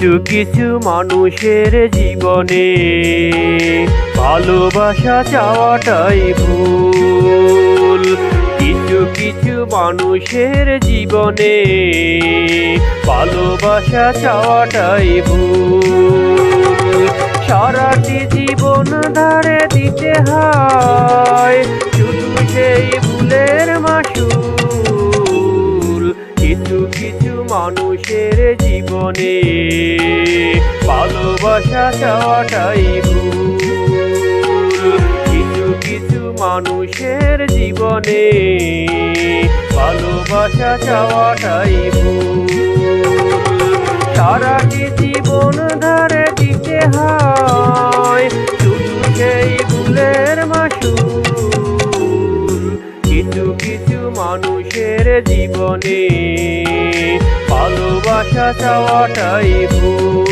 কিছু কিছু মানুষের জীবনে ভালোবাসা চাওয়াটাই ভুল। কিছু কিছু মানুষের জীবনে ভালোবাসা চাওয়াটাই ভুল। সারাটি জীবন ধারে দিতে হয় শুধু সেই ভুলের মাসুল। কিছু কিছু মানুষের জীবনে ভালোবাসা চাওয়াটাই ভুল। কিছু কিছু মানুষের জীবনে ভালোবাসা চাওয়াটাই ভুল। সারাটি জীবন ধারে দিতে হয় শুধু সেই ভুলের মাসুল। কিছু কিছু মানুষের জীবনে ভালোবাসা চাওয়াটাই ভুল।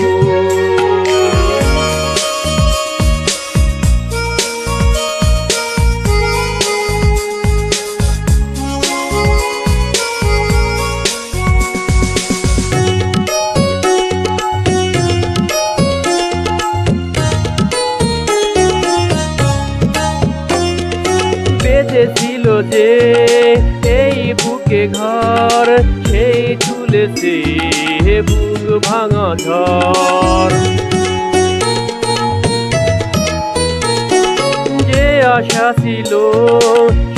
বেঁধেছিল যে এই বুকে ঘর, সেই তুলেছে বুক ভাঙা ঝড়। যে আশা ছিল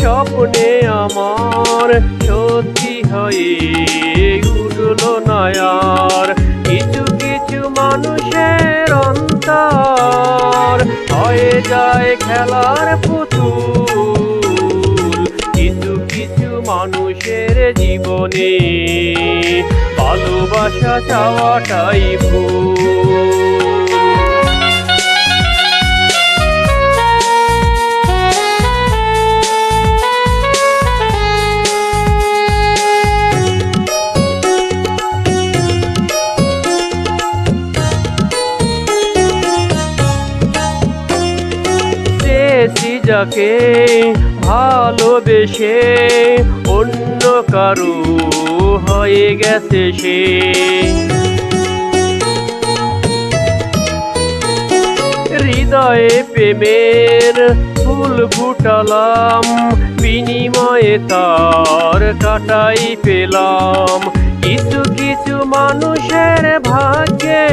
স্বপ্নে আমার সত্যি হয়ে উঠল না আর। কিছু কিছু মানুষের অন্তর হয়ে যায় খেলার পুতুল। কিছু কিছু মানুষের জীবনে ভালোবাসা চাওয়াটাই ভুল। যাকে ভালোবেসে অন্য কারো হয়ে গেছে সে। হৃদয়ে প্রেমের ফুল ফুটালাম, বিনিময়ে তার কাটাই পেলাম। কিছু কিছু মানুষের ভাগ্যে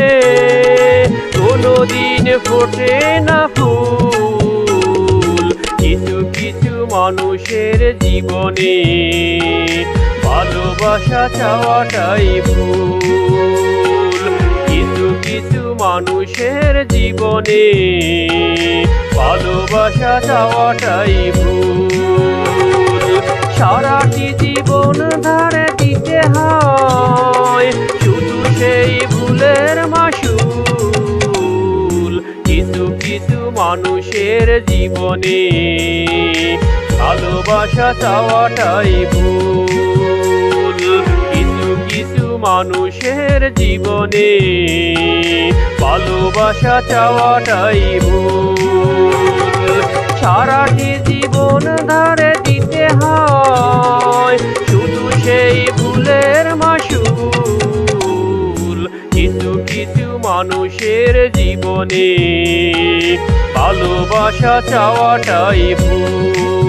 কোনোদিন ফোটে না ফুল। কিছু কিছু মানুষের জীবনে ভালোবাসা চাওয়াটাই ভুল। কিছু কিছু মানুষের জীবনে ভালোবাসা চাওয়াটাই ভুল। সারাটি জীবন ধারে দিতে হয় শুধু সেই ভুলের মাসুল। কিছু কিছু মানুষের জীবনে ভালোবাসা চাওয়াটাই ভুল। কিছু কিছু মানুষের জীবনে ভালোবাসা চাওয়াটাই ভুল। সারাটি জীবন ধারে দিতে হয় শুধু সেই ভুলের মাসুল। কিছু কিছু মানুষের জীবনে ভালোবাসা চাওয়াটাই ভুল।